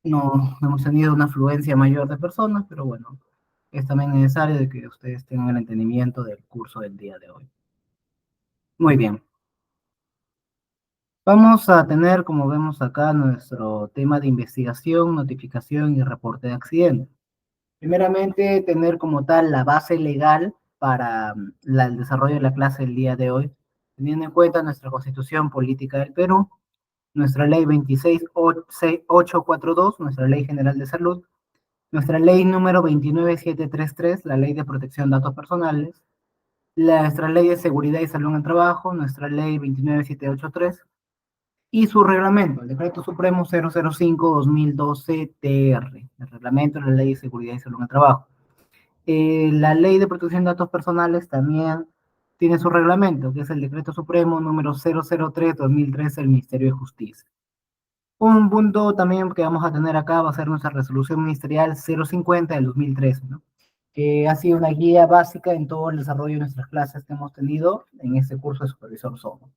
no hemos tenido una afluencia mayor de personas, pero bueno, es también necesario de que ustedes tengan el entendimiento del curso del día de hoy. Muy bien. Vamos a tener, como vemos acá, nuestro tema de investigación, notificación y reporte de accidente. Primeramente, tener como tal la base legal para el desarrollo de la clase del día de hoy, teniendo en cuenta nuestra Constitución Política del Perú, nuestra Ley 26842, nuestra Ley General de Salud, nuestra Ley número 29733, la Ley de Protección de Datos Personales, nuestra Ley de Seguridad y Salud en el Trabajo, nuestra Ley 29783 y su reglamento, el Decreto Supremo 005-2012-TR, el reglamento de la Ley de Seguridad y Salud en el Trabajo. La Ley de Protección de Datos Personales también tiene su reglamento, que es el Decreto Supremo número 003-2013 del Ministerio de Justicia. Un punto también que vamos a tener acá va a ser nuestra resolución ministerial 050 del 2013, ¿no? Que ha sido una guía básica en todo el desarrollo de nuestras clases que hemos tenido en este curso de supervisor SOMO.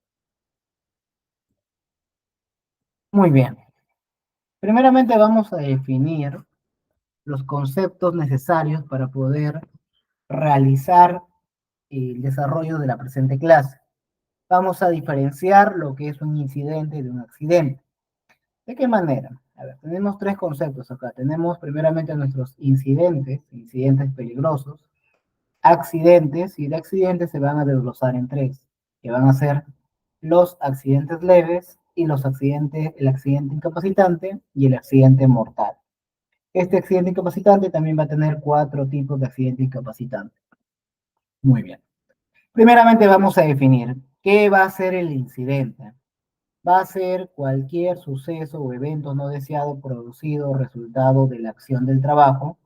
Muy bien. Primeramente vamos a definir los conceptos necesarios para poder realizar el desarrollo de la presente clase. Vamos a diferenciar lo que es un incidente de un accidente. ¿De qué manera? A ver, tenemos tres conceptos acá. Tenemos primeramente nuestros incidentes, incidentes peligrosos, accidentes, y de accidentes se van a desglosar en tres, que van a ser los accidentes leves y los accidentes, el accidente incapacitante y el accidente mortal. Este accidente incapacitante también va a tener cuatro tipos de accidente incapacitante. Muy bien. Primeramente vamos a definir qué va a ser el incidente. Va a ser cualquier suceso o evento no deseado producido o resultado de la acción del trabajo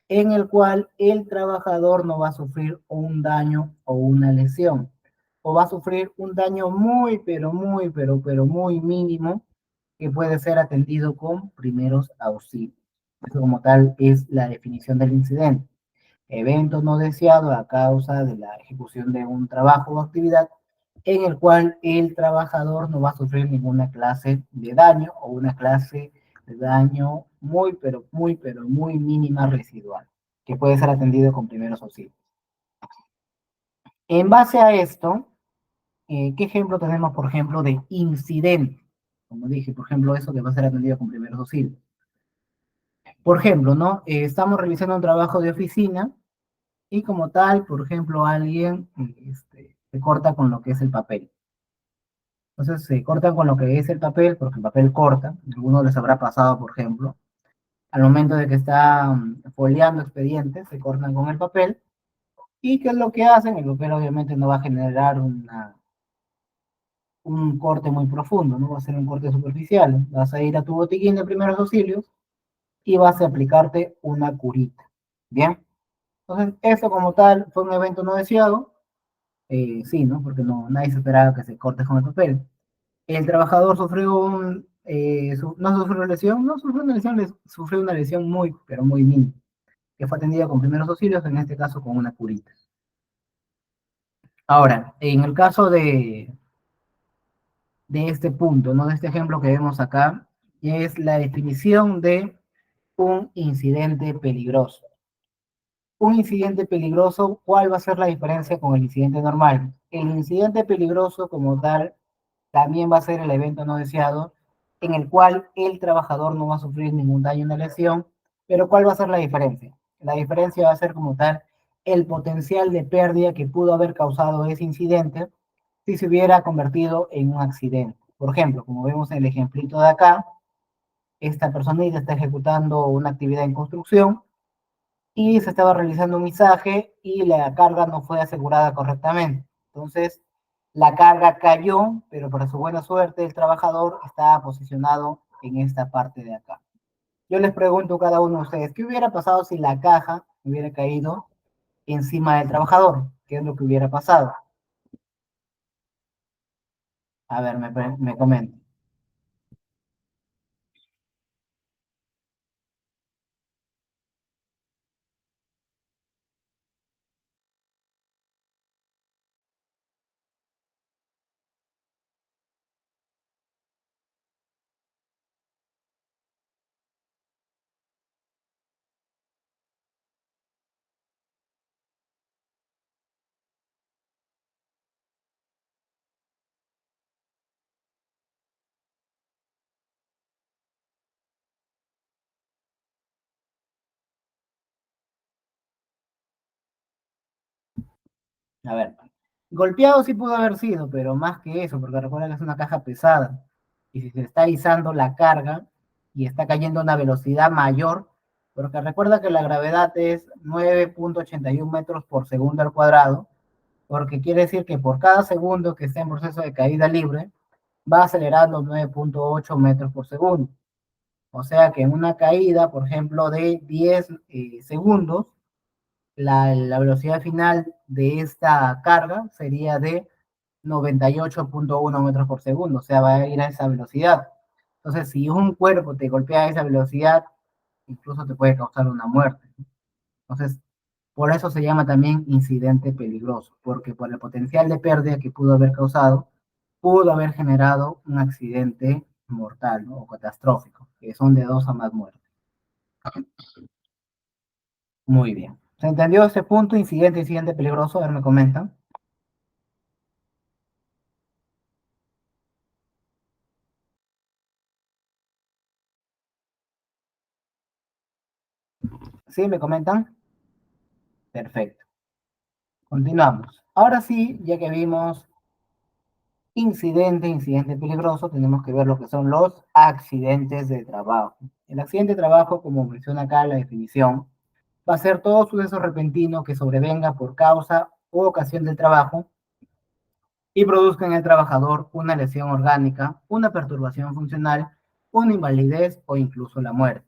en el cual el trabajador no va a sufrir un daño o una lesión, o va a sufrir un daño muy, pero muy mínimo que puede ser atendido con primeros auxilios. Eso como tal es la definición del incidente. Evento no deseado a causa de la ejecución de un trabajo o actividad en el cual el trabajador no va a sufrir ninguna clase de daño o una clase de daño muy mínima residual, que puede ser atendido con primeros auxilios. En base a esto, ¿qué ejemplo tenemos, por ejemplo, de incidente? Como dije, por ejemplo, eso que va a ser atendido con primeros auxilios. Por ejemplo, ¿no? Estamos realizando un trabajo de oficina y como tal, por ejemplo, alguien se corta con lo que es el papel. Entonces se cortan con lo que es el papel, porque el papel corta. Alguno les habrá pasado, por ejemplo, al momento de que está foliando expedientes, se cortan con el papel. ¿Y qué es lo que hacen? El papel obviamente no va a generar un corte muy profundo, no va a ser un corte superficial. Vas a ir a tu botiquín de primeros auxilios y vas a aplicarte una curita. Bien. Entonces, eso como tal fue un evento no deseado. Sí, ¿no? Porque no, nadie se esperaba que se corte con el papel. El trabajador sufrió no sufrió lesión, no sufrió una lesión, sufrió una lesión muy, pero muy mínima, que fue atendida con primeros auxilios, en este caso con una curita. Ahora, en el caso de este punto, ¿no? De este ejemplo que vemos acá, es la definición de un incidente peligroso. Un incidente peligroso, ¿cuál va a ser la diferencia con el incidente normal? El incidente peligroso como tal también va a ser el evento no deseado en el cual el trabajador no va a sufrir ningún daño ni lesión, pero ¿cuál va a ser la diferencia? La diferencia va a ser como tal el potencial de pérdida que pudo haber causado ese incidente si se hubiera convertido en un accidente. Por ejemplo, como vemos en el ejemplito de acá, esta personita está ejecutando una actividad en construcción y se estaba realizando un izaje y la carga no fue asegurada correctamente. Entonces, la carga cayó, pero para su buena suerte, el trabajador estaba posicionado en esta parte de acá. Yo les pregunto a cada uno de ustedes, ¿qué hubiera pasado si la caja hubiera caído encima del trabajador? ¿Qué es lo que hubiera pasado? A ver, me comento. A ver, golpeado sí pudo haber sido, pero más que eso, porque recuerda que es una caja pesada. Y si se está izando la carga y está cayendo a una velocidad mayor, porque recuerda que la gravedad es 9,81 metros por segundo al cuadrado, porque quiere decir que por cada segundo que esté en proceso de caída libre, va acelerando 9,8 metros por segundo. O sea que en una caída, por ejemplo, de 10 segundos, la velocidad final de esta carga sería de 98,1 metros por segundo, o sea, va a ir a esa velocidad. Entonces, si un cuerpo te golpea a esa velocidad, incluso te puede causar una muerte. Entonces, por eso se llama también incidente peligroso, porque por el potencial de pérdida que pudo haber causado, pudo haber generado un accidente mortal, ¿no? O catastrófico, que son de 2 a más muertes. Muy bien. ¿Se entendió este punto? Incidente peligroso. A ver, me comentan. ¿Sí? ¿Me comentan? Perfecto. Continuamos. Ahora sí, ya que vimos incidente peligroso, tenemos que ver lo que son los accidentes de trabajo. El accidente de trabajo, como menciona acá la definición, va a ser todo suceso repentino que sobrevenga por causa o ocasión del trabajo y produzca en el trabajador una lesión orgánica, una perturbación funcional, una invalidez o incluso la muerte.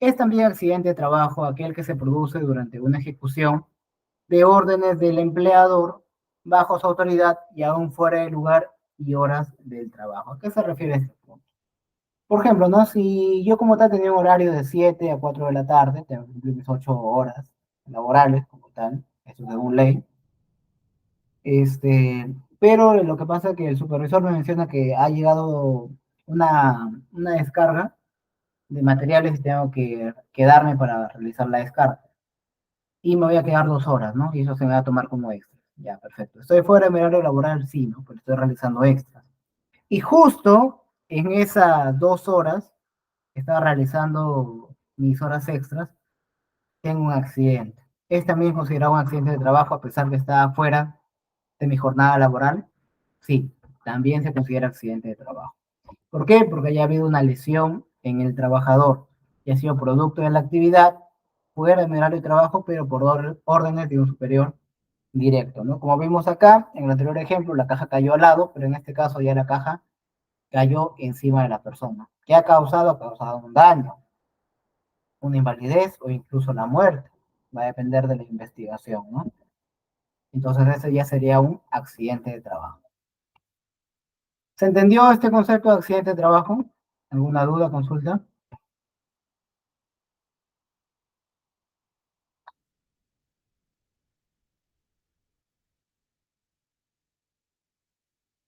Es también accidente de trabajo aquel que se produce durante una ejecución de órdenes del empleador bajo su autoridad y aún fuera del lugar y horas del trabajo. ¿A qué se refiere este punto? Por ejemplo, ¿no? Si yo como tal tenía un horario de 7 a 4 de la tarde, tengo que cumplir mis 8 horas laborales como tal, eso según ley, pero lo que pasa es que el supervisor me menciona que ha llegado una descarga de materiales y tengo que quedarme para realizar la descarga. Y me voy a quedar 2 horas, ¿no? Y eso se me va a tomar como extra. Ya, perfecto. ¿Estoy fuera de mi horario laboral? Sí, ¿no? Pero estoy realizando extras. Y justo en esas 2 horas que estaba realizando mis horas extras, tengo un accidente. ¿Es también considerado un accidente de trabajo a pesar de que estaba fuera de mi jornada laboral? Sí, también se considera accidente de trabajo. ¿Por qué? Porque haya habido una lesión en el trabajador y ha sido producto de la actividad fuera de mi horario de trabajo, pero por órdenes de un superior directo, ¿no? Como vimos acá, en el anterior ejemplo, la caja cayó al lado, pero en este caso ya la caja cayó encima de la persona. ¿Qué ha causado? Ha causado un daño, una invalidez o incluso la muerte. Va a depender de la investigación, ¿no? Entonces ese ya sería un accidente de trabajo. ¿Se entendió este concepto de accidente de trabajo? ¿Alguna duda, consulta?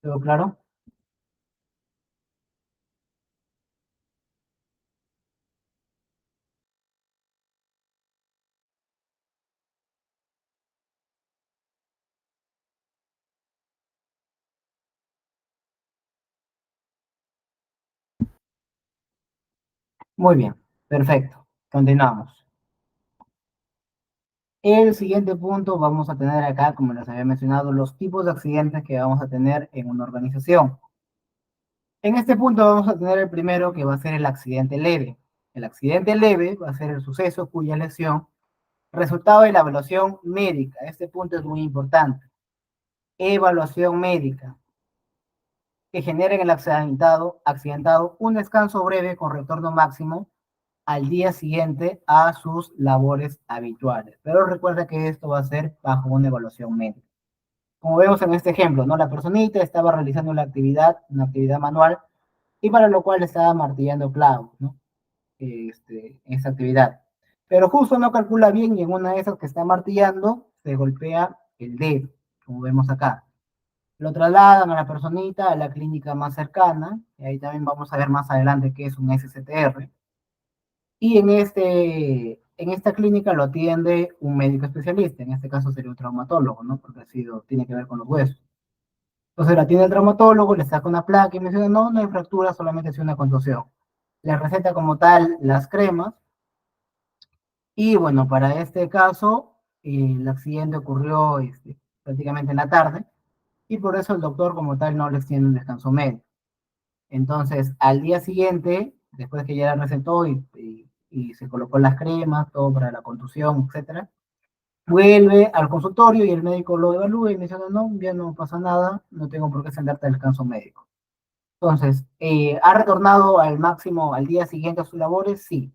¿Todo claro? Muy bien, perfecto. Continuamos. El siguiente punto vamos a tener acá, como les había mencionado, los tipos de accidentes que vamos a tener en una organización. En este punto vamos a tener el primero que va a ser el accidente leve. El accidente leve va a ser el suceso cuya lesión resultado de la evaluación médica. Este punto es muy importante. Evaluación médica que genera en el accidentado un descanso breve con retorno máximo al día siguiente a sus labores habituales. Pero recuerda que esto va a ser bajo una evaluación médica. Como vemos en este ejemplo, ¿no? La personita estaba realizando una actividad manual, y para lo cual estaba martillando clavos, ¿no? En esa actividad. Pero justo no calcula bien y en una de esas que está martillando se golpea el dedo, como vemos acá. Lo trasladan a la personita a la clínica más cercana, y ahí también vamos a ver más adelante qué es un SCTR. Y en esta clínica lo atiende un médico especialista, en este caso sería un traumatólogo, ¿no? Porque tiene que ver con los huesos. Entonces la atiende el traumatólogo, le saca una placa y me dice, no, no hay fractura, solamente es una contusión. Le receta como tal las cremas, y bueno, para este caso, el accidente ocurrió prácticamente en la tarde, y por eso el doctor como tal no le extiende un descanso médico. Entonces, al día siguiente, después que ya la recetó y se colocó las cremas, todo para la contusión, etcétera, vuelve al consultorio y el médico lo evalúa y me dice, no, no, ya no pasa nada, no tengo por qué extenderte el descanso médico. Entonces, ¿ha retornado al máximo al día siguiente a sus labores? Sí.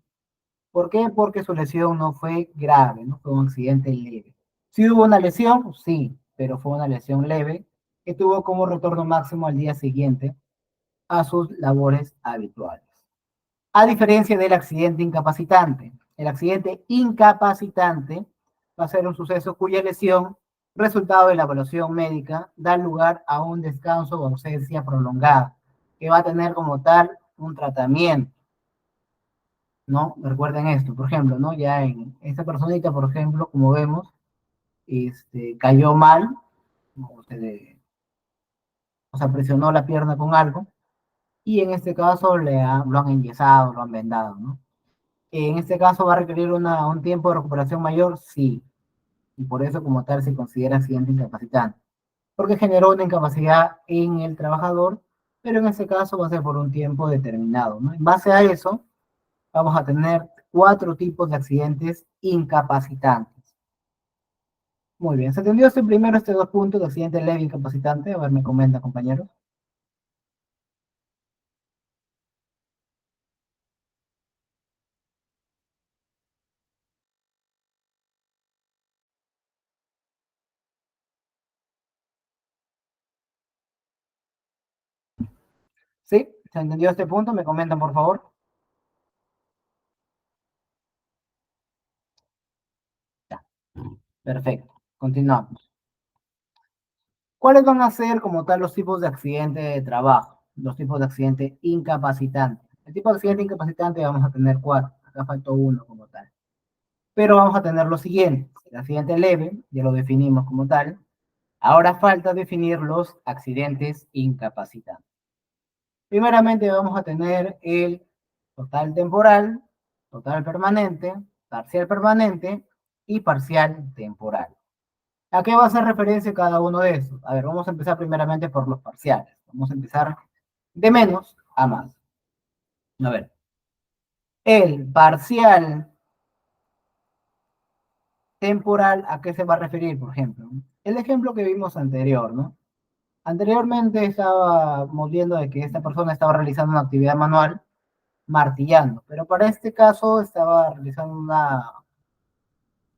¿Por qué? Porque su lesión no fue grave, no fue un accidente leve. Si hubo una lesión, sí, pero fue una lesión leve que tuvo como retorno máximo al día siguiente a sus labores habituales. A diferencia del accidente incapacitante. El accidente incapacitante va a ser un suceso cuya lesión, resultado de la evaluación médica, da lugar a un descanso o ausencia prolongada, que va a tener como tal un tratamiento, ¿no? Recuerden esto, por ejemplo, ¿no? Ya en esta personita, por ejemplo, como vemos, cayó mal, o sea, presionó la pierna con algo, y en este caso lo han enyesado, lo han vendado, ¿no? En este caso va a requerir un tiempo de recuperación mayor, sí, y por eso como tal se considera accidente incapacitante, porque generó una incapacidad en el trabajador, pero en este caso va a ser por un tiempo determinado, ¿no? En base a eso, vamos a tener 4 tipos de accidentes incapacitantes. Muy bien, ¿se entendió primero estos 2 puntos de accidente leve incapacitante? A ver, me comenta, compañeros. ¿Sí? ¿Se entendió este punto? Me comentan, por favor. Ya, perfecto. Continuamos. ¿Cuáles van a ser como tal los tipos de accidente de trabajo? Los tipos de accidente incapacitante. El tipo de accidente incapacitante vamos a tener 4. Acá faltó uno como tal. Pero vamos a tener lo siguiente. El accidente leve, ya lo definimos como tal. Ahora falta definir los accidentes incapacitantes. Primeramente vamos a tener el total temporal, total permanente, parcial permanente y parcial temporal. ¿A qué va a hacer referencia cada uno de estos? A ver, vamos a empezar primeramente por los parciales. Vamos a empezar de menos a más. A ver, el parcial temporal, ¿a qué se va a referir, por ejemplo? El ejemplo que vimos anterior, ¿no? Anteriormente estábamos viendo de que esta persona estaba realizando una actividad manual martillando, pero para este caso estaba realizando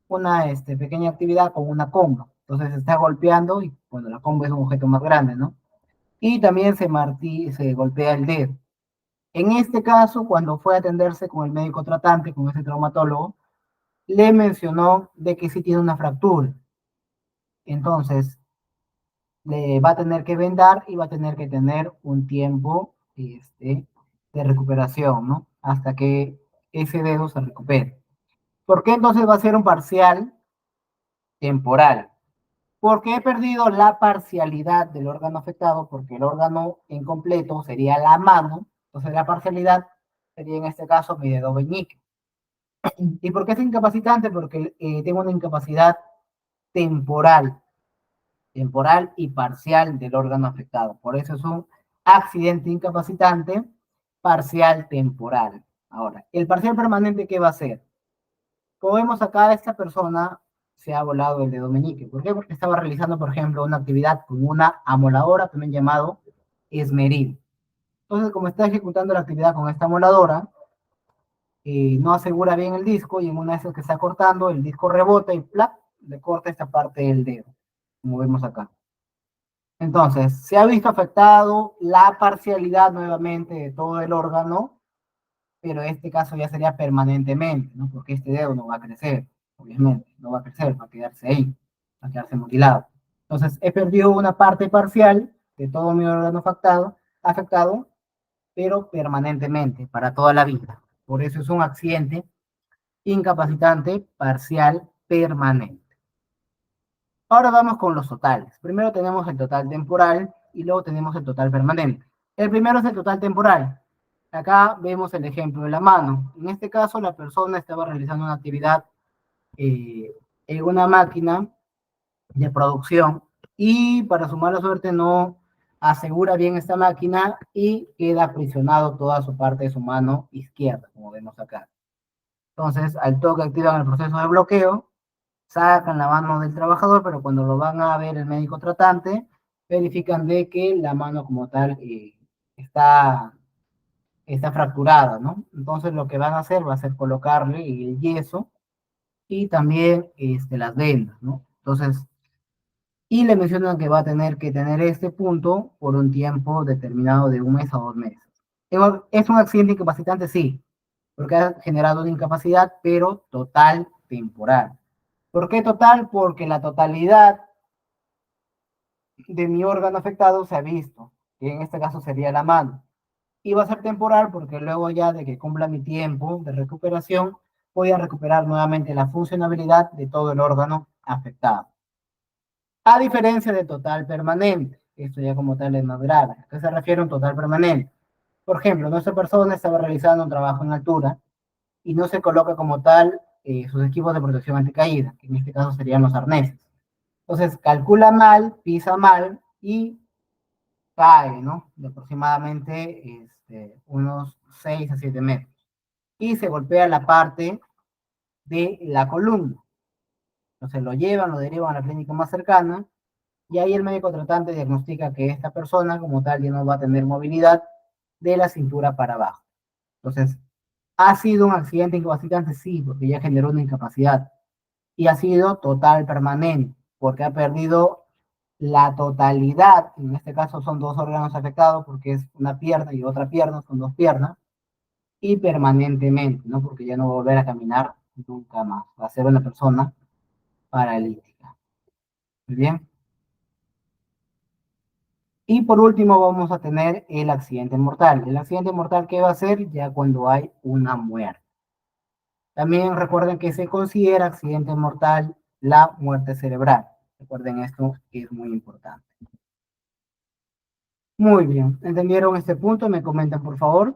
una pequeña actividad con una comba. Entonces se está golpeando y, bueno, la comba es un objeto más grande, ¿no? Y también se golpea el dedo. En este caso, cuando fue a atenderse con el médico tratante, con ese traumatólogo, le mencionó de que sí tiene una fractura. Entonces, le va a tener que vendar y va a tener que tener un tiempo de recuperación, ¿no? Hasta que ese dedo se recupere. ¿Por qué entonces va a ser un parcial temporal? Porque he perdido la parcialidad del órgano afectado, porque el órgano en completo sería la mano, entonces la parcialidad sería en este caso mi dedo meñique. ¿Y por qué es incapacitante? Porque tengo una incapacidad temporal, temporal y parcial del órgano afectado. Por eso es un accidente incapacitante parcial temporal. Ahora, el parcial permanente, ¿qué va a ser? Como vemos acá, esta persona se ha volado el dedo meñique. ¿Por qué? Porque estaba realizando, por ejemplo, una actividad con una amoladora, también llamado esmeril. Entonces, como está ejecutando la actividad con esta amoladora, no asegura bien el disco y en una de esas que está cortando, el disco rebota y ¡plap! Le corta esta parte del dedo, como vemos acá. Entonces, se ha visto afectado la parcialidad nuevamente de todo el órgano, pero en este caso ya sería permanentemente, ¿no? Porque este dedo no va a crecer, obviamente, no va a crecer, va a quedarse ahí, va a quedarse mutilado. Entonces, he perdido una parte parcial de todo mi órgano afectado, pero permanentemente, para toda la vida. Por eso es un accidente incapacitante parcial permanente. Ahora vamos con los totales. Primero tenemos el total temporal y luego tenemos el total permanente. El primero es el total temporal. Acá vemos el ejemplo de la mano. En este caso, la persona estaba realizando una actividad en una máquina de producción y para su mala suerte no asegura bien esta máquina y queda aprisionado toda su parte de su mano izquierda, como vemos acá. Entonces, al toque activan el proceso de bloqueo, sacan la mano del trabajador, pero cuando lo van a ver el médico tratante, verifican de que la mano como tal está, está fracturada, ¿no? Entonces lo que van a hacer va a ser colocarle el yeso y también las vendas, ¿no? Entonces, y le mencionan que va a tener que tener este punto por un tiempo determinado de 1 mes a 2 meses. ¿Es un accidente incapacitante? Sí, porque ha generado una incapacidad, pero total temporal. ¿Por qué total? Porque la totalidad de mi órgano afectado se ha visto, que en este caso sería la mano. Y va a ser temporal porque luego ya de que cumpla mi tiempo de recuperación, voy a recuperar nuevamente la funcionalidad de todo el órgano afectado. A diferencia de total permanente, esto ya como tal es más grave. ¿A qué se refiere a un total permanente? Por ejemplo, nuestra persona estaba realizando un trabajo en altura y no se coloca como tal sus equipos de protección anticaída, que en este caso serían los arneses. Entonces, calcula mal, pisa mal y cae, ¿no? De aproximadamente unos 6 a 7 metros. Y se golpea la parte de la columna. Entonces lo llevan, lo derivan a la clínica más cercana y ahí el médico tratante diagnostica que esta persona como tal ya no va a tener movilidad de la cintura para abajo. Entonces, ¿ha sido un accidente incapacitante? Sí, porque ya generó una incapacidad. Y ha sido total permanente, porque ha perdido la totalidad, en este caso son dos órganos afectados, porque es una pierna y otra pierna, son dos piernas, y permanentemente, ¿no? Porque ya no va a volver a caminar nunca más. Va a ser una persona paralítica. Muy bien. Y por último vamos a tener el accidente mortal. El accidente mortal, ¿qué va a ser? Ya cuando hay una muerte. También recuerden que se considera accidente mortal la muerte cerebral. Recuerden esto, que es muy importante. Muy bien, ¿entendieron este punto? Me comentan, por favor.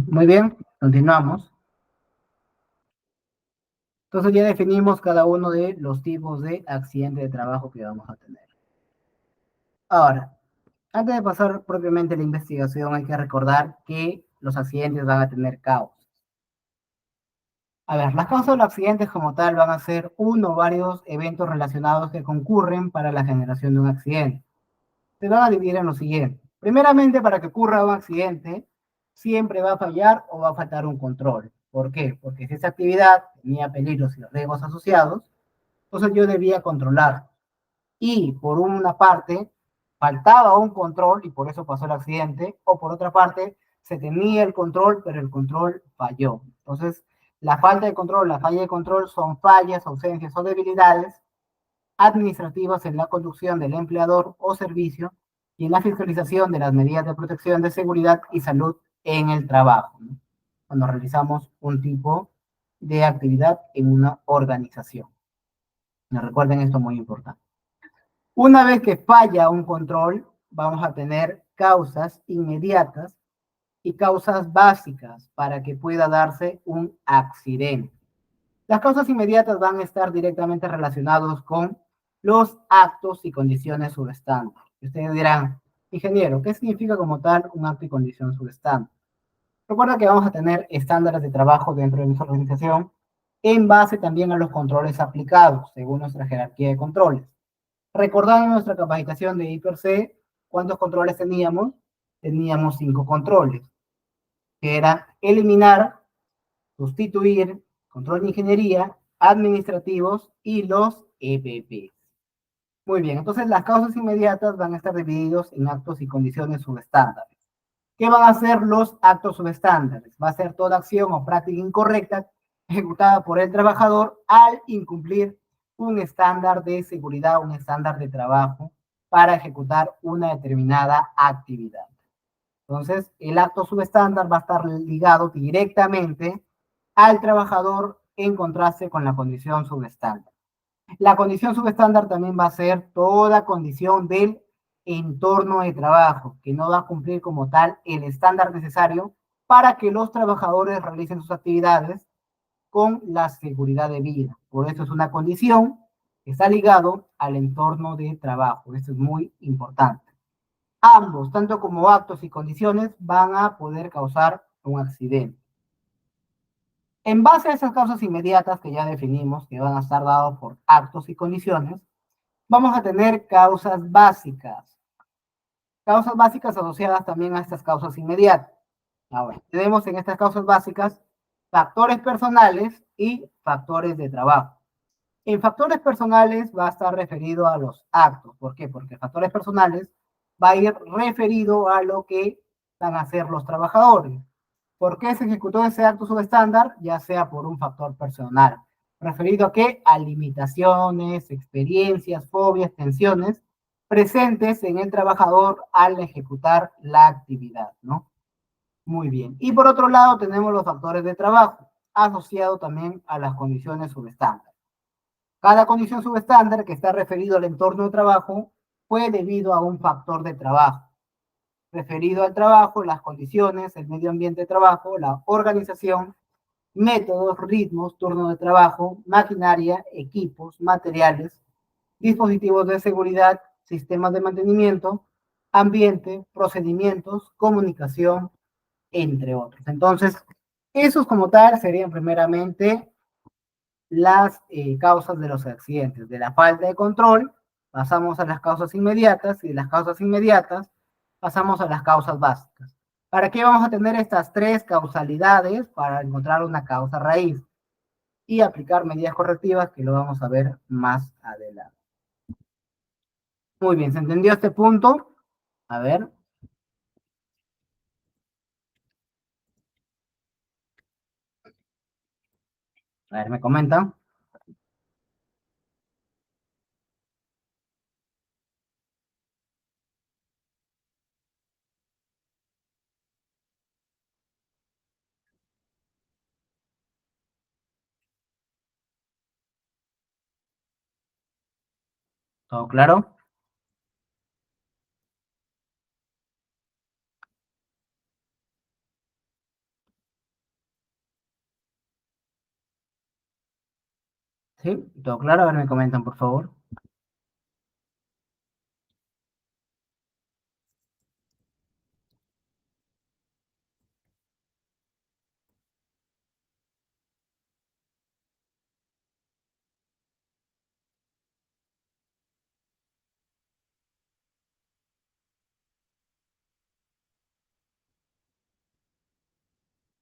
Muy bien, continuamos. Entonces ya definimos cada uno de los tipos de accidente de trabajo que vamos a tener. Ahora, antes de pasar propiamente a la investigación, hay que recordar que los accidentes van a tener causas. A ver, las causas de los accidentes como tal van a ser uno o varios eventos relacionados que concurren para la generación de un accidente. Se van a dividir en lo siguiente. Primeramente, para que ocurra un accidente, siempre va a fallar o va a faltar un control. ¿Por qué? Porque si esa actividad tenía peligros y riesgos asociados, entonces yo debía controlar. Y por una parte, faltaba un control y por eso pasó el accidente, o por otra parte, se tenía el control, pero el control falló. Entonces, la falta de control, la falla de control son fallas, ausencias o debilidades administrativas en la conducción del empleador o servicio y en la fiscalización de las medidas de protección de seguridad y salud en el trabajo, ¿no? Cuando realizamos un tipo de actividad en una organización. Me recuerden esto muy importante. Una vez que falla un control, vamos a tener causas inmediatas y causas básicas para que pueda darse un accidente. Las causas inmediatas van a estar directamente relacionados con los actos y condiciones subestándar. Ustedes dirán, ingeniero, ¿qué significa como tal un acto y condición subestándar? Recuerda que vamos a tener estándares de trabajo dentro de nuestra organización en base también a los controles aplicados, según nuestra jerarquía de controles. Recordando nuestra capacitación de IPRC, ¿cuántos controles teníamos? Teníamos 5 controles, que eran eliminar, sustituir, control de ingeniería, administrativos y los EPP. Muy bien, entonces las causas inmediatas van a estar divididos en actos y condiciones subestándares. ¿Qué van a ser los actos subestándares? Va a ser toda acción o práctica incorrecta ejecutada por el trabajador al incumplir un estándar de seguridad, un estándar de trabajo para ejecutar una determinada actividad. Entonces, el acto subestándar va a estar ligado directamente al trabajador en contraste con la condición subestándar. La condición subestándar también va a ser toda condición del entorno de trabajo, que no va a cumplir como tal el estándar necesario para que los trabajadores realicen sus actividades con la seguridad de vida. Por eso es una condición que está ligado al entorno de trabajo. Esto es muy importante. Ambos, tanto como actos y condiciones, van a poder causar un accidente. En base a esas causas inmediatas que ya definimos, que van a estar dados por actos y condiciones, vamos a tener causas básicas. Causas básicas asociadas también a estas causas inmediatas. Ahora, tenemos en estas causas básicas factores personales y factores de trabajo. En factores personales va a estar referido a los actos. ¿Por qué? Porque factores personales va a ir referido a lo que van a hacer los trabajadores. ¿Por qué se ejecutó ese acto subestándar? Ya sea por un factor personal. ¿Referido a qué? A limitaciones, experiencias, fobias, tensiones presentes en el trabajador al ejecutar la actividad, ¿no? Muy bien. Y por otro lado tenemos los factores de trabajo, asociados también a las condiciones subestándar. Cada condición subestándar que está referido al entorno de trabajo fue debido a un factor de trabajo. Referido al trabajo, las condiciones, el medio ambiente de trabajo, la organización, métodos, ritmos, turno de trabajo, maquinaria, equipos, materiales, dispositivos de seguridad, sistemas de mantenimiento, ambiente, procedimientos, comunicación, entre otros. Entonces, esos como tal serían primeramente las causas de los accidentes. De la falta de control, pasamos a las causas inmediatas y de las causas inmediatas pasamos a las causas básicas. ¿Para qué vamos a tener estas tres causalidades? Para encontrar una causa raíz y aplicar medidas correctivas que lo vamos a ver más adelante. Muy bien, ¿se entendió este punto? A ver. A ver, me comentan. ¿Todo claro? ¿Sí? ¿Todo claro? A ver, me comentan, por favor.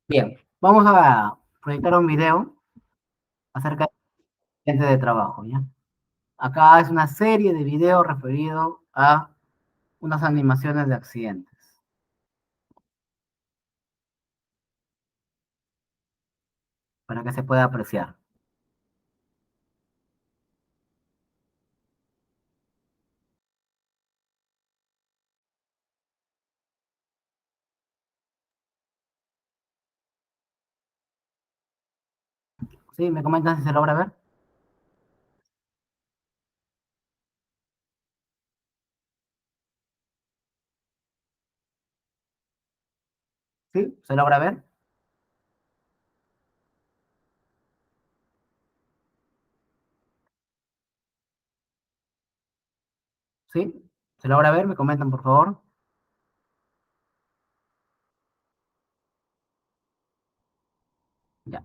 Bien, vamos a proyectar un video acerca de accidentes de trabajo, ¿ya? Acá es una serie de videos referidos a unas animaciones de accidentes, para que se pueda apreciar. ¿Sí? ¿Me comentan si se logra ver? ¿Sí? ¿Se logra ver? ¿Sí? ¿Se logra ver? ¿Me comentan, por favor? Ya.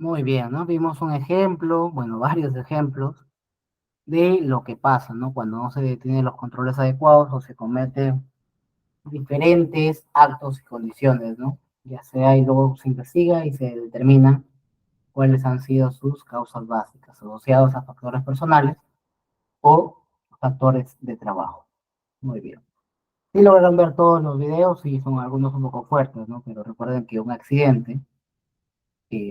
Muy bien, ¿no? Vimos un ejemplo, bueno, varios ejemplos de lo que pasa, ¿no? Cuando no se tienen los controles adecuados o se cometen diferentes actos y condiciones, ¿no? Ya sea y luego se investiga y se determina cuáles han sido sus causas básicas asociadas a factores personales o factores de trabajo. Muy bien. Si lograron ver todos los videos, y son algunos un poco fuertes, ¿no? Pero recuerden que un accidente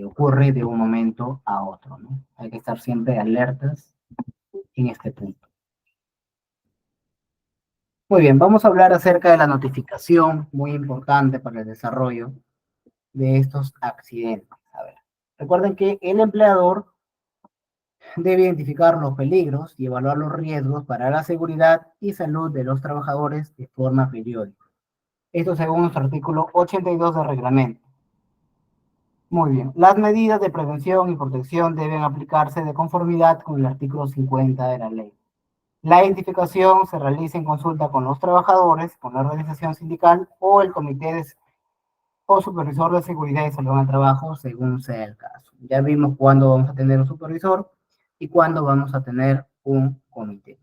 ocurre de un momento a otro, ¿no? Hay que estar siempre alertas en este punto. Muy bien, vamos a hablar acerca de la notificación, muy importante para el desarrollo de estos accidentes. A ver, recuerden que el empleador debe identificar los peligros y evaluar los riesgos para la seguridad y salud de los trabajadores de forma periódica. Esto según nuestro artículo 82 del reglamento. Muy bien. Las medidas de prevención y protección deben aplicarse de conformidad con el artículo 50 de la ley. La identificación se realiza en consulta con los trabajadores, con la organización sindical o el comité o supervisor de seguridad y salud en el trabajo, según sea el caso. Ya vimos cuándo vamos a tener un supervisor y cuándo vamos a tener un comité.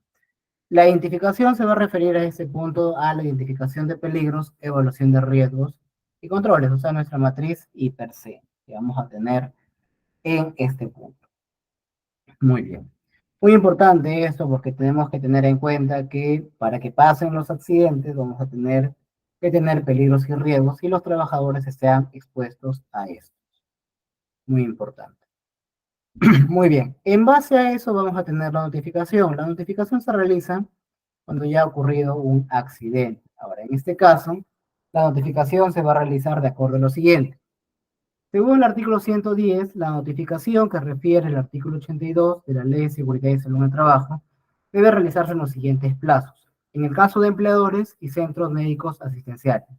La identificación se va a referir a ese punto a la identificación de peligros, evaluación de riesgos y controles, o sea, nuestra matriz y per se que vamos a tener en este punto. Muy bien. Muy importante esto porque tenemos que tener en cuenta que para que pasen los accidentes vamos a tener que tener peligros y riesgos y los trabajadores estén expuestos a esto. Muy importante. Muy bien. En base a eso vamos a tener la notificación. La notificación se realiza cuando ya ha ocurrido un accidente. Ahora, en este caso, la notificación se va a realizar de acuerdo a lo siguiente. Según el artículo 110, la notificación que refiere el artículo 82 de la Ley de Seguridad y Salud en el Trabajo debe realizarse en los siguientes plazos. En el caso de empleadores y centros médicos asistenciales,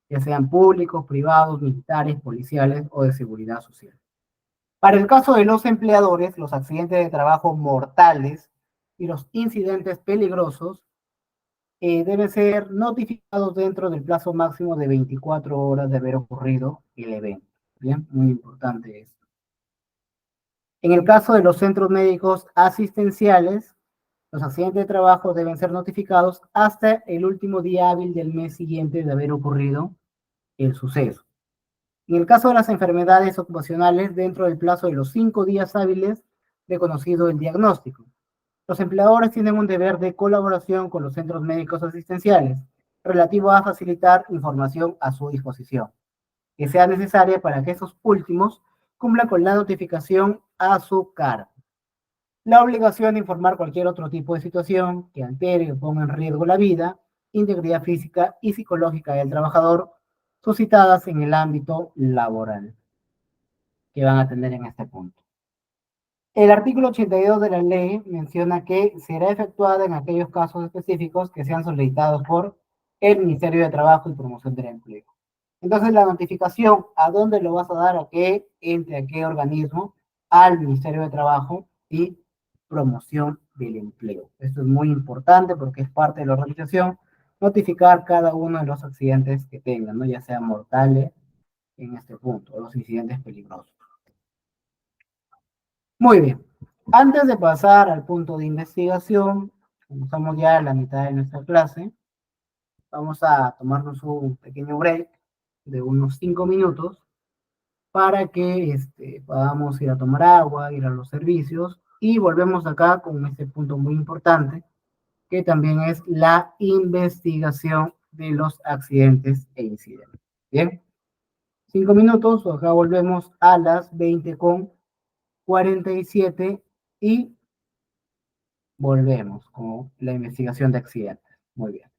ya sean públicos, privados, militares, policiales o de seguridad social. Para el caso de los empleadores, los accidentes de trabajo mortales y los incidentes peligrosos deben ser notificados dentro del plazo máximo de 24 horas de haber ocurrido el evento. Bien, muy importante esto. En el caso de los centros médicos asistenciales, los accidentes de trabajo deben ser notificados hasta el último día hábil del mes siguiente de haber ocurrido el suceso. En el caso de las enfermedades ocupacionales, dentro del plazo de los 5 días hábiles de conocido el diagnóstico. Los empleadores tienen un deber de colaboración con los centros médicos asistenciales relativo a facilitar información a su disposición, que sea necesaria para que esos últimos cumplan con la notificación a su cargo. La obligación de informar cualquier otro tipo de situación que altere o ponga en riesgo la vida, integridad física y psicológica del trabajador, suscitadas en el ámbito laboral, que van a tener en este punto. El artículo 82 de la ley menciona que será efectuada en aquellos casos específicos que sean solicitados por el Ministerio de Trabajo y Promoción del Empleo. Entonces, la notificación, ¿a dónde lo vas a dar? ¿A qué ente, a qué organismo? Al Ministerio de Trabajo y Promoción del Empleo. Esto es muy importante porque es parte de la organización notificar cada uno de los accidentes que tengan, ¿no? Ya sean mortales en este punto, o los incidentes peligrosos. Muy bien. Antes de pasar al punto de investigación, como estamos ya en la mitad de nuestra clase, vamos a tomarnos un pequeño break de unos 5 minutos para que podamos ir a tomar agua, ir a los servicios y volvemos acá con este punto muy importante que también es la investigación de los accidentes e incidentes. Bien, 5 minutos, acá volvemos a las 20:47 y volvemos con la investigación de accidentes. Muy bien.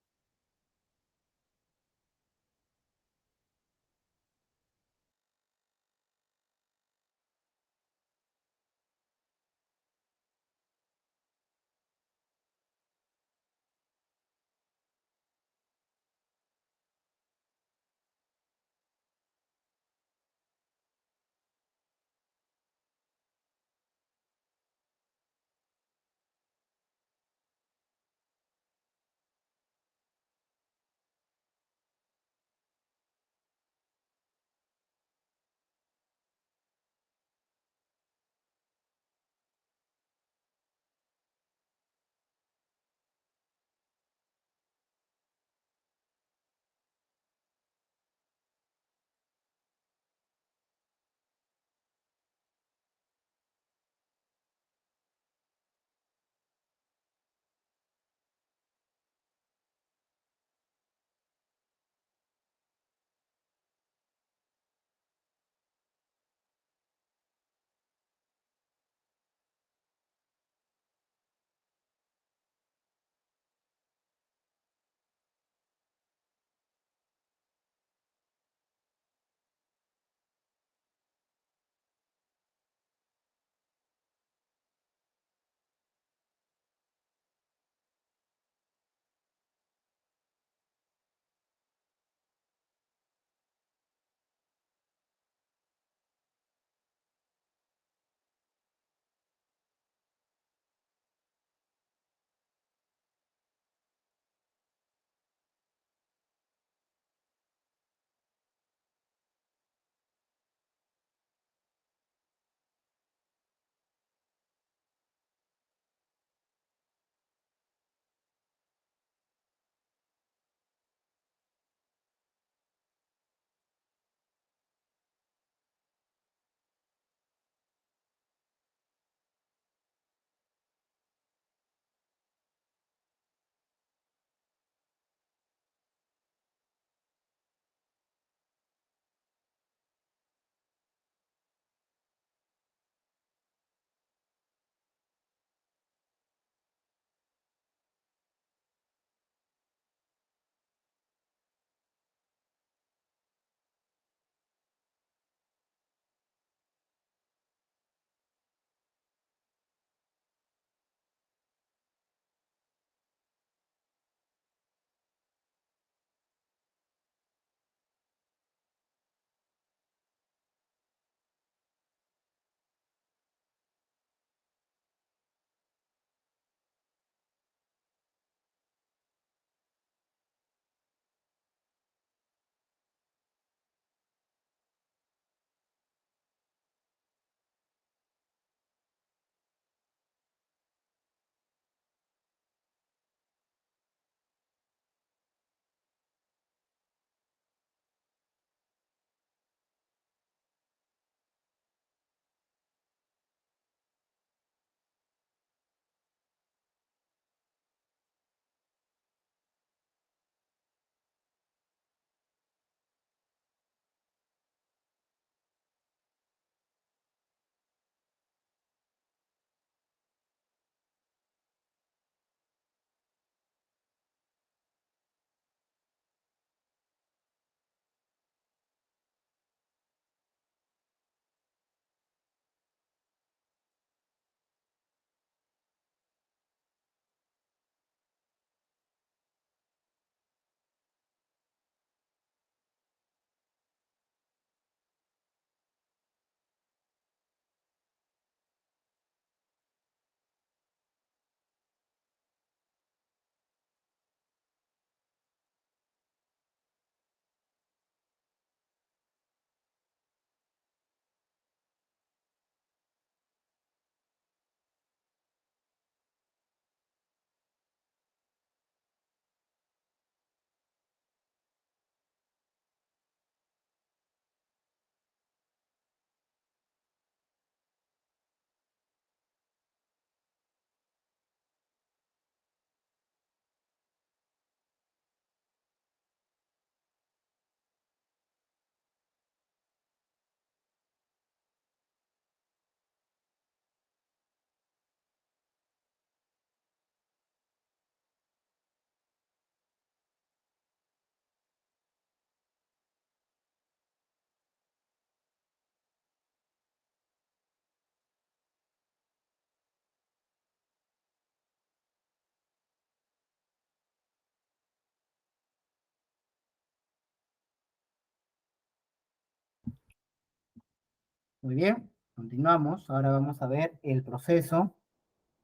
Muy bien, continuamos. Ahora vamos a ver el proceso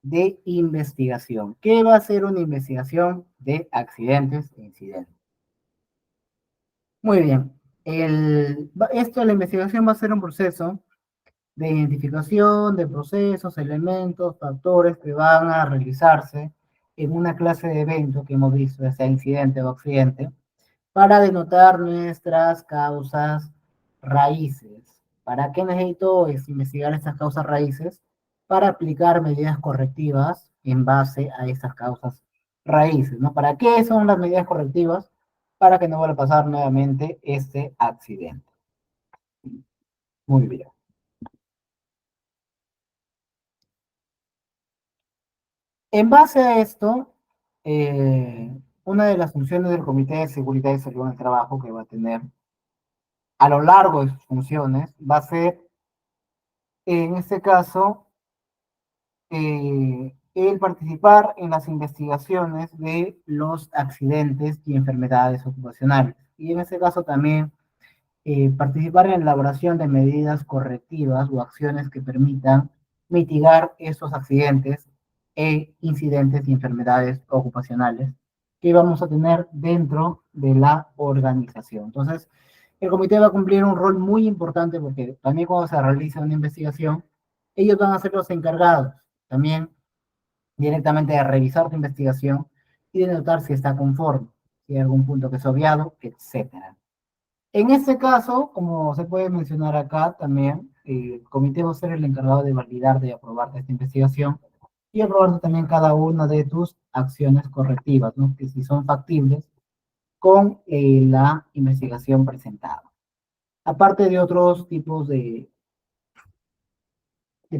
de investigación. ¿Qué va a ser una investigación de accidentes e incidentes? Muy bien. La investigación va a ser un proceso de identificación de procesos, elementos, factores que van a realizarse en una clase de evento que hemos visto, ya sea incidente o accidente, para denotar nuestras causas raíces. ¿Para qué necesito investigar estas causas raíces? Para aplicar medidas correctivas en base a esas causas raíces, ¿no? ¿Para qué son las medidas correctivas? Para que no vuelva a pasar nuevamente este accidente. Muy bien. En base a esto, una de las funciones del Comité de Seguridad y Salud en el Trabajo que va a tener a lo largo de sus funciones va a ser, en este caso, el participar en las investigaciones de los accidentes y enfermedades ocupacionales. Y en este caso también participar en la elaboración de medidas correctivas o acciones que permitan mitigar estos accidentes e incidentes y enfermedades ocupacionales que vamos a tener dentro de la organización. Entonces, el comité va a cumplir un rol muy importante porque también cuando se realiza una investigación, ellos van a ser los encargados también directamente de revisar tu investigación y de notar si está conforme, si hay algún punto que es obviado, etcétera. En este caso, como se puede mencionar acá también, el comité va a ser el encargado de validar, de aprobar esta investigación y aprobar también cada una de tus acciones correctivas, ¿no? Que si son factibles con la investigación presentada. Aparte de otros tipos de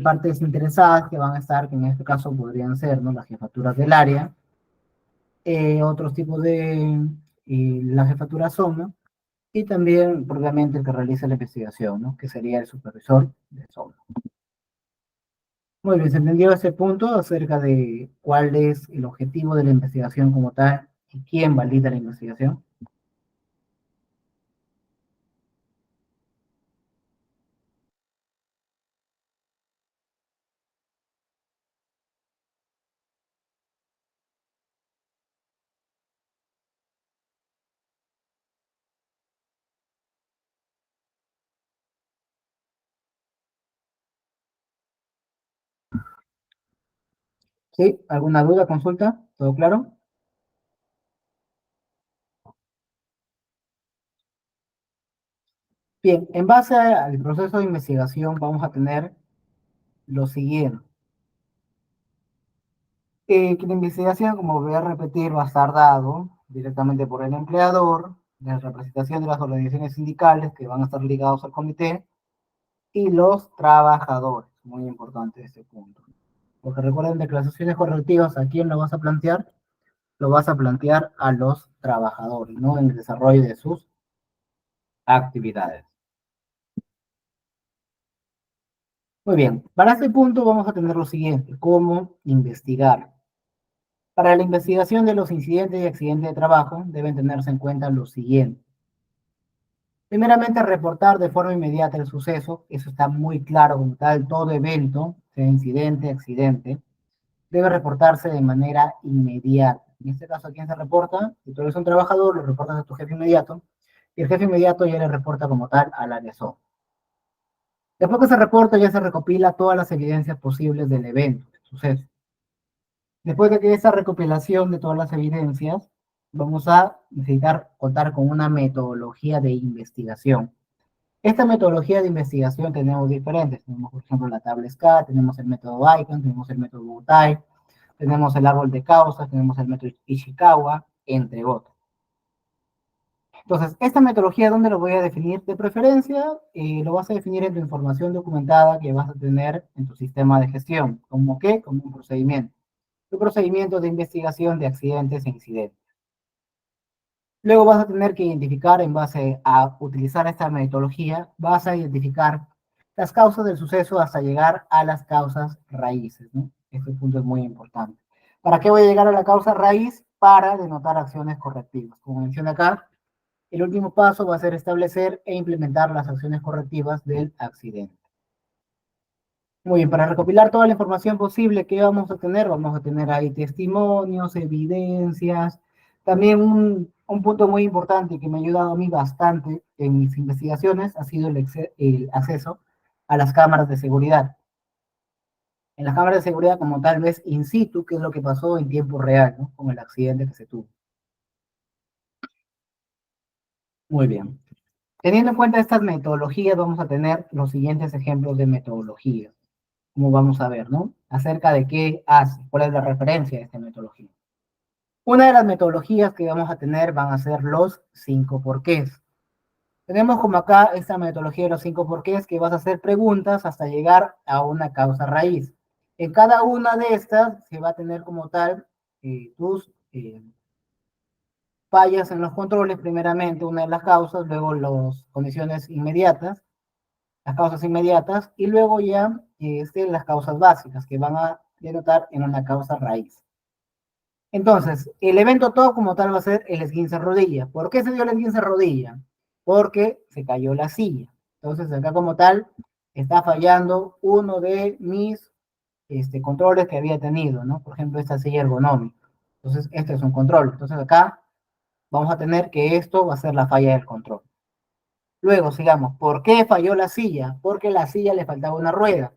partes interesadas que van a estar, que en este caso podrían ser, ¿no? Las jefaturas del área, otros tipos de, la jefatura son, ¿no? Y también, probablemente, el que realiza la investigación, ¿no? Que sería el supervisor de zona. Muy bien, se entendió ese punto acerca de cuál es el objetivo de la investigación como tal y quién valida la investigación. ¿Sí? ¿Alguna duda, consulta? ¿Todo claro? Bien, en base al proceso de investigación vamos a tener lo siguiente. Que la investigación, como voy a repetir, va a estar dado directamente por el empleador, la representación de las organizaciones sindicales que van a estar ligados al comité y los trabajadores. Muy importante este punto. Porque recuerden que las acciones correctivas, ¿a quién lo vas a plantear? Lo vas a plantear a los trabajadores, ¿no? En el desarrollo de sus actividades. Muy bien, para este punto vamos a tener lo siguiente, cómo investigar. Para la investigación de los incidentes y accidentes de trabajo deben tenerse en cuenta lo siguiente. Primeramente, reportar de forma inmediata el suceso, eso está muy claro como tal, todo evento, sea incidente, accidente, debe reportarse de manera inmediata. En este caso, ¿a quién se reporta? Si tú eres un trabajador, lo reportas a tu jefe inmediato, y el jefe inmediato ya le reporta como tal al área SO. Después que se reporta, ya se recopila todas las evidencias posibles del evento, del suceso. Después de que esa recopilación de todas las evidencias, vamos a necesitar contar con una metodología de investigación. Esta metodología de investigación tenemos diferentes. Tenemos, por ejemplo, la tabla SCA, tenemos el método ICANN, tenemos el método Butai, tenemos el árbol de causas, tenemos el método Ishikawa, entre otros. Entonces, esta metodología, ¿dónde lo voy a definir? De preferencia, lo vas a definir en tu información documentada que vas a tener en tu sistema de gestión. ¿Cómo qué? Como un procedimiento. Un procedimiento de investigación de accidentes e incidentes. Luego vas a tener que identificar, en base a utilizar esta metodología, vas a identificar las causas del suceso hasta llegar a las causas raíces, ¿no? Este punto es muy importante. ¿Para qué voy a llegar a la causa raíz? Para denotar acciones correctivas. Como menciona acá, el último paso va a ser establecer e implementar las acciones correctivas del accidente. Muy bien, para recopilar toda la información posible que vamos a tener ahí testimonios, evidencias, también un punto muy importante que me ha ayudado a mí bastante en mis investigaciones ha sido el acceso a las cámaras de seguridad. En las cámaras de seguridad como tal vez in situ, qué es lo que pasó en tiempo real, ¿no? Con el accidente que se tuvo. Muy bien. Teniendo en cuenta estas metodologías, vamos a tener los siguientes ejemplos de metodología, como vamos a ver, ¿no? Acerca de qué hace, cuál es la referencia de esta metodología. Una de las metodologías que vamos a tener van a ser los 5 porqués. Tenemos como acá esta metodología de los 5 porqués que vas a hacer preguntas hasta llegar a una causa raíz. En cada una de estas se va a tener como tal tus fallas en los controles, primeramente una de las causas, luego las condiciones inmediatas, las causas inmediatas, y luego ya las causas básicas que van a denotar en una causa raíz. Entonces, el evento todo como tal va a ser el esguince rodilla. ¿Por qué se dio el esguince rodilla? Porque se cayó la silla. Entonces, acá como tal está fallando uno de mis controles que había tenido, ¿no? Por ejemplo, esta silla ergonómica. Entonces, este es un control. Entonces, acá vamos a tener que esto va a ser la falla del control. Luego, sigamos. ¿Por qué falló la silla? Porque la silla le faltaba una rueda.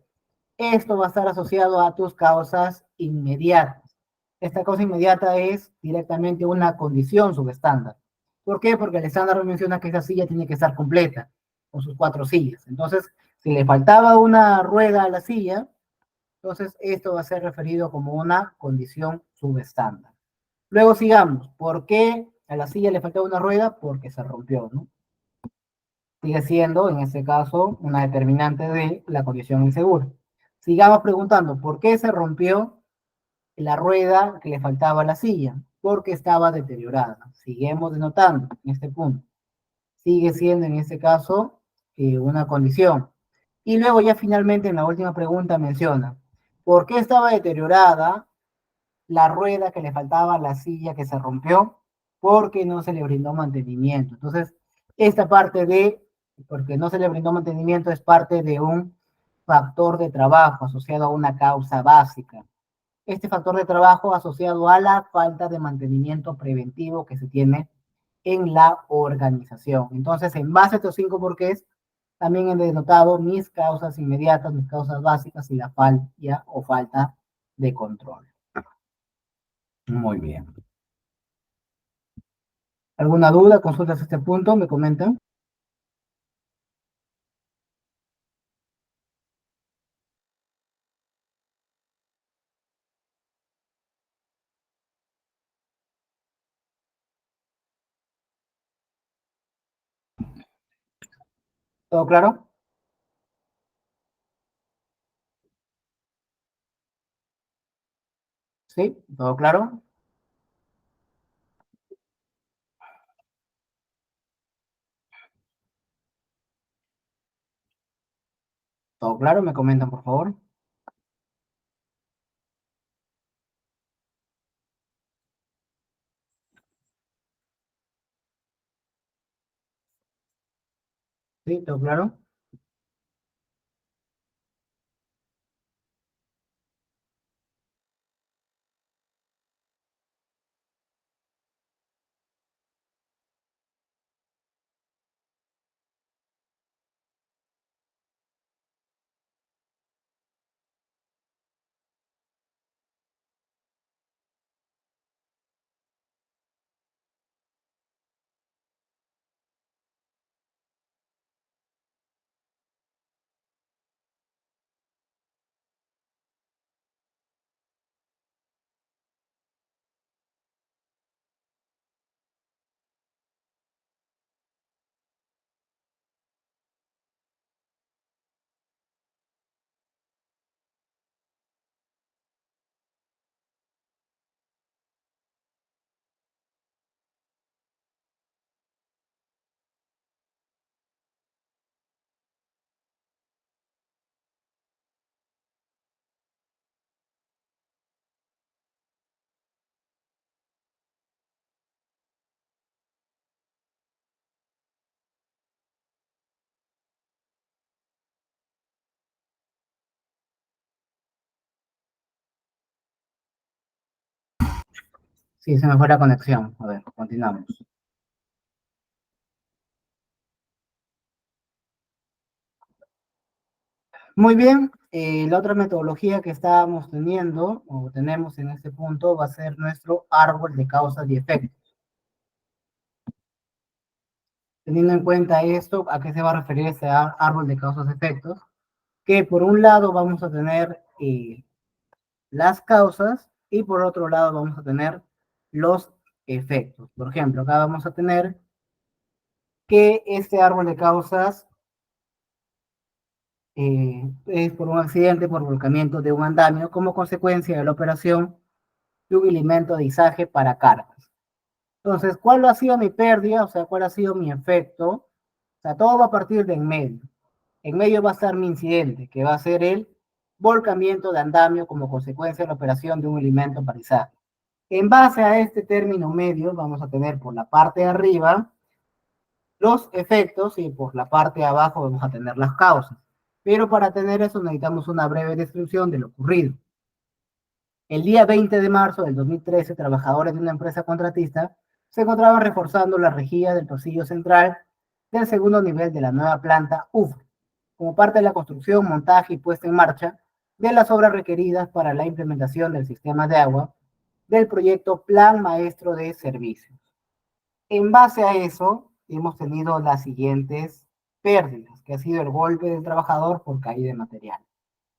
Esto va a estar asociado a tus causas inmediatas. Esta causa inmediata es directamente una condición subestándar. ¿Por qué? Porque el estándar menciona que esa silla tiene que estar completa con sus 4 sillas. Entonces, si le faltaba una rueda a la silla, entonces esto va a ser referido como una condición subestándar. Luego sigamos. ¿Por qué a la silla le faltaba una rueda? Porque se rompió, ¿no? Sigue siendo, en este caso, una determinante de la condición insegura. Sigamos preguntando, ¿por qué se rompió la rueda que le faltaba a la silla? Porque estaba deteriorada. Seguimos denotando en este punto. Sigue siendo, en este caso, una condición. Y luego ya finalmente en la última pregunta menciona, ¿por qué estaba deteriorada la rueda que le faltaba a la silla que se rompió? Porque no se le brindó mantenimiento. Entonces, esta parte de, porque no se le brindó mantenimiento, es parte de un factor de trabajo asociado a una causa básica. Este factor de trabajo asociado a la falta de mantenimiento preventivo que se tiene en la organización. Entonces, en base a estos 5 porqués, también he denotado mis causas inmediatas, mis causas básicas y la falla o falta de control. Muy bien. ¿Alguna duda, consultas a este punto? ¿Me comentan? ¿Todo claro? ¿Sí? ¿Todo claro? ¿Todo claro? ¿Me comentan, por favor? ¿Sí? ¿Todo claro? Sí, se me fue la conexión. A ver, continuamos. Muy bien, la otra metodología que estábamos teniendo o tenemos en este punto va a ser nuestro árbol de causas y efectos. Teniendo en cuenta esto, ¿a qué se va a referir este árbol de causas y efectos? Que por un lado vamos a tener las causas y por otro lado vamos a tener los efectos. Por ejemplo, acá vamos a tener que este árbol de causas es por un accidente, por volcamiento de un andamio como consecuencia de la operación de un elemento de izaje para cargas. Entonces, ¿cuál ha sido mi pérdida? O sea, ¿cuál ha sido mi efecto? O sea, todo va a partir de en medio. En medio va a estar mi incidente, que va a ser el volcamiento de andamio como consecuencia de la operación de un elemento para izaje. En base a este término medio, vamos a tener por la parte de arriba los efectos y por la parte de abajo vamos a tener las causas. Pero para tener eso necesitamos una breve descripción de lo ocurrido. El día 20 de marzo del 2013, trabajadores de una empresa contratista se encontraban reforzando la rejilla del pasillo central del segundo nivel de la nueva planta UFRO, como parte de la construcción, montaje y puesta en marcha de las obras requeridas para la implementación del sistema de agua del proyecto Plan Maestro de Servicios. En base a eso, hemos tenido las siguientes pérdidas, que ha sido el golpe del trabajador por caída de material.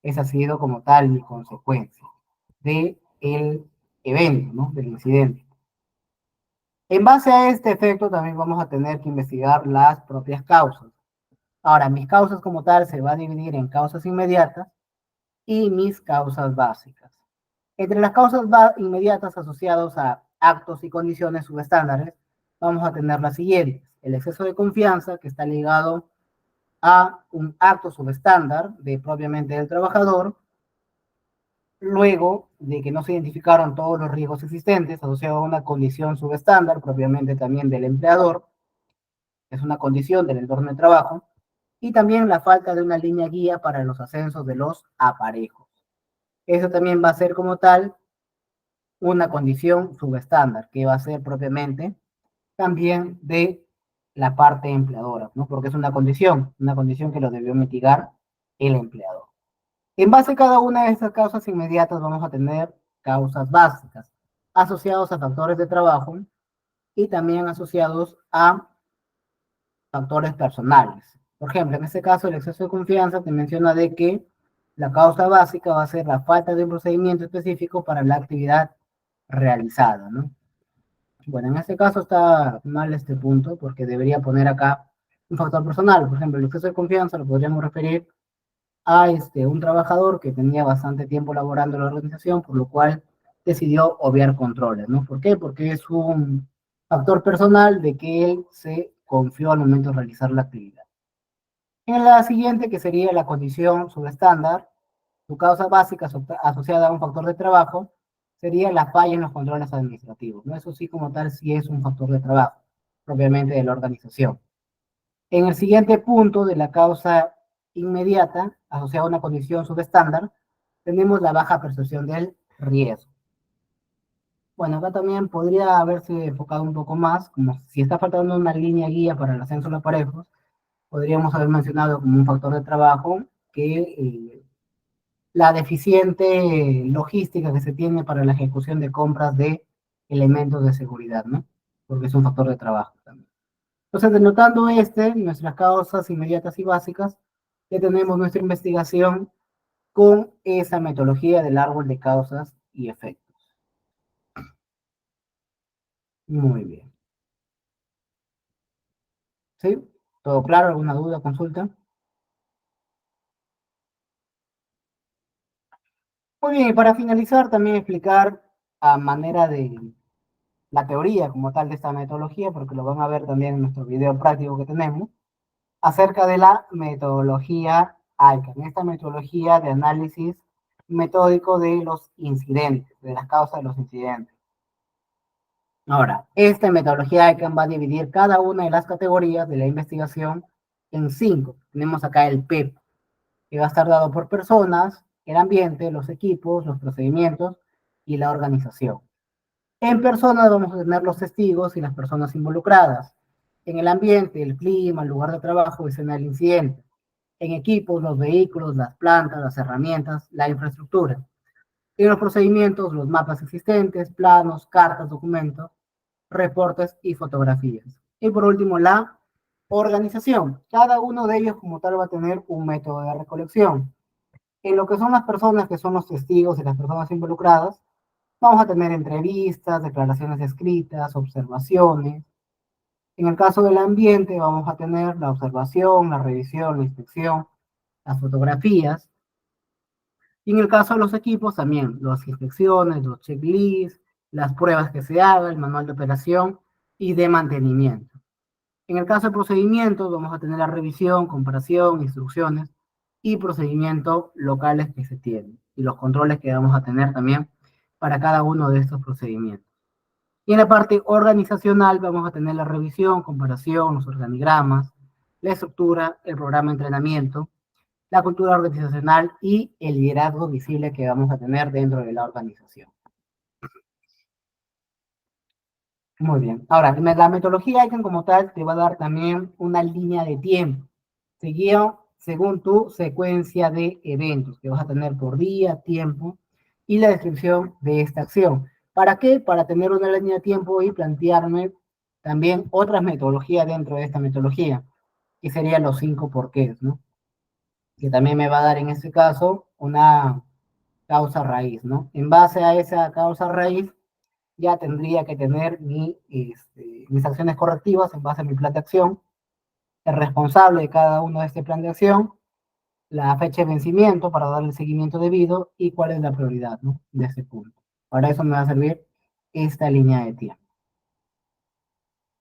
Esa ha sido como tal mi consecuencia del evento, ¿no? Del incidente. En base a este efecto también vamos a tener que investigar las propias causas. Ahora, mis causas como tal se van a dividir en causas inmediatas y mis causas básicas. Entre las causas inmediatas asociadas a actos y condiciones subestándares, vamos a tener las siguientes. El exceso de confianza, que está ligado a un acto subestándar de propiamente del trabajador, luego de que no se identificaron todos los riesgos existentes asociados a una condición subestándar, propiamente también del empleador, es una condición del entorno de trabajo, y también la falta de una línea guía para los ascensos de los aparejos. Eso también va a ser como tal una condición subestándar, que va a ser propiamente también de la parte empleadora, ¿no? Porque es una condición que lo debió mitigar el empleador. En base a cada una de estas causas inmediatas vamos a tener causas básicas asociados a factores de trabajo y también asociados a factores personales. Por ejemplo, en este caso, el exceso de confianza te menciona de que la causa básica va a ser la falta de un procedimiento específico para la actividad realizada, ¿no? Bueno, en este caso está mal este punto porque debería poner acá un factor personal. Por ejemplo, el exceso de confianza lo podríamos referir a un trabajador que tenía bastante tiempo laborando en la organización, por lo cual decidió obviar controles, ¿no? ¿Por qué? Porque es un factor personal de que él se confió al momento de realizar la actividad. En la siguiente, que sería la condición subestándar, su causa básica asociada a un factor de trabajo sería la falla en los controles administrativos, ¿no? Eso sí, como tal, sí es un factor de trabajo, propiamente de la organización. En el siguiente punto de la causa inmediata, asociada a una condición subestándar, tenemos la baja percepción del riesgo. Bueno, acá también podría haberse enfocado un poco más, como si está faltando una línea guía para el ascenso de los parejos, podríamos haber mencionado como un factor de trabajo que la deficiente logística que se tiene para la ejecución de compras de elementos de seguridad, ¿no? Porque es un factor de trabajo también. Entonces, denotando nuestras causas inmediatas y básicas, ya tenemos nuestra investigación con esa metodología del árbol de causas y efectos. Muy bien. ¿Sí? ¿Todo claro? ¿Alguna duda, consulta? Muy bien, y para finalizar, también explicar a manera de la teoría como tal de esta metodología, porque lo van a ver también en nuestro video práctico que tenemos, acerca de la metodología AICAN, esta metodología de análisis metódico de los incidentes, de las causas de los incidentes. Ahora, esta metodología AICAN va a dividir cada una de las categorías de la investigación en 5. Tenemos acá el PEP, que va a estar dado por personas, el ambiente, los equipos, los procedimientos y la organización. En persona vamos a tener los testigos y las personas involucradas. En el ambiente, el clima, el lugar de trabajo, escena del incidente. En equipos, los vehículos, las plantas, las herramientas, la infraestructura. En los procedimientos, los mapas existentes, planos, cartas, documentos, reportes y fotografías. Y por último, la organización. Cada uno de ellos como tal va a tener un método de recolección. En lo que son las personas que son los testigos y las personas involucradas, vamos a tener entrevistas, declaraciones escritas, observaciones. En el caso del ambiente, vamos a tener la observación, la revisión, la inspección, las fotografías. Y en el caso de los equipos, también las inspecciones, los checklists, las pruebas que se hagan, el manual de operación y de mantenimiento. En el caso de procedimientos, vamos a tener la revisión, comparación, instrucciones y procedimientos locales que se tienen y los controles que vamos a tener también para cada uno de estos procedimientos. Y en la parte organizacional vamos a tener la revisión, comparación, los organigramas, la estructura, el programa de entrenamiento, la cultura organizacional y el liderazgo visible que vamos a tener dentro de la organización. Muy bien. Ahora, la metodología ICANN como tal te va a dar también una línea de tiempo, seguido según tu secuencia de eventos que vas a tener por día, tiempo y la descripción de esta acción. ¿Para qué? Para tener una línea de tiempo y plantearme también otras metodologías dentro de esta metodología, que serían los 5 porqués, ¿no? Que también me va a dar en este caso una causa raíz, ¿no? En base a esa causa raíz, ya tendría que tener mis acciones correctivas en base a mi plan de acción, el responsable de cada uno de este plan de acción, la fecha de vencimiento para darle el seguimiento debido y cuál es la prioridad, ¿no? De ese punto. Para eso me va a servir esta línea de tiempo.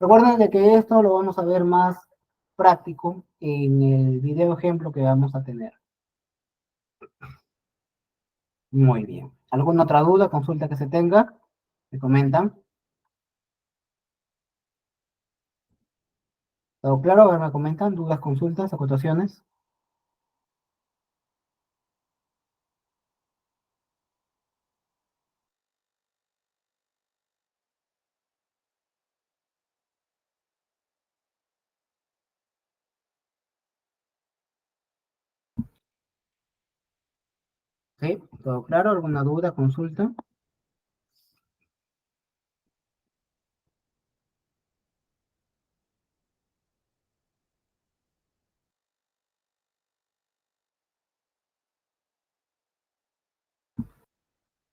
Recuerden de que esto lo vamos a ver más práctico en el video ejemplo que vamos a tener. Muy bien. ¿Alguna otra duda, consulta que se tenga? ¿Me comentan? ¿Todo claro? A ver, ¿me comentan? ¿Dudas, consultas, acotaciones? ¿Sí? ¿Todo claro? ¿Alguna duda, consulta?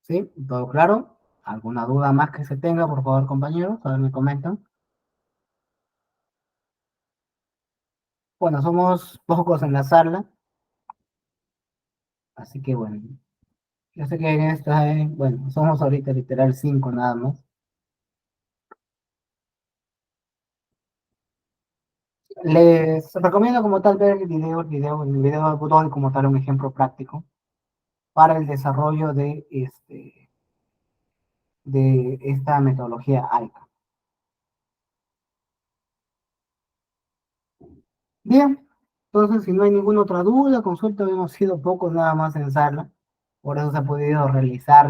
¿Sí? ¿Todo claro? ¿Alguna duda más que se tenga, por favor, compañeros? A ver, me comentan. Bueno, somos pocos en la sala, así que bueno, yo sé que en esta, bueno, somos ahorita literal 5 nada más. Les recomiendo como tal ver el video doy como tal un ejemplo práctico para el desarrollo de esta metodología AICA. Bien, entonces si no hay ninguna otra duda, consulta, hemos sido pocos nada más en sala, por eso se ha podido realizar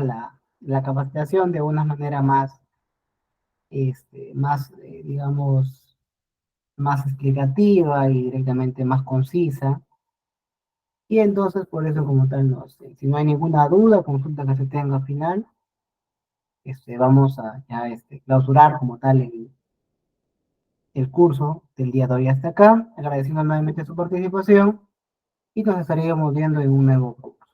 la capacitación de una manera digamos, más explicativa y directamente más concisa. Y entonces por eso como tal, no sé, si no hay ninguna duda, consulta que se tenga al final, vamos a ya clausurar como tal el curso del día de hoy hasta acá, agradeciendo nuevamente su participación y nos estaríamos viendo en un nuevo grupo.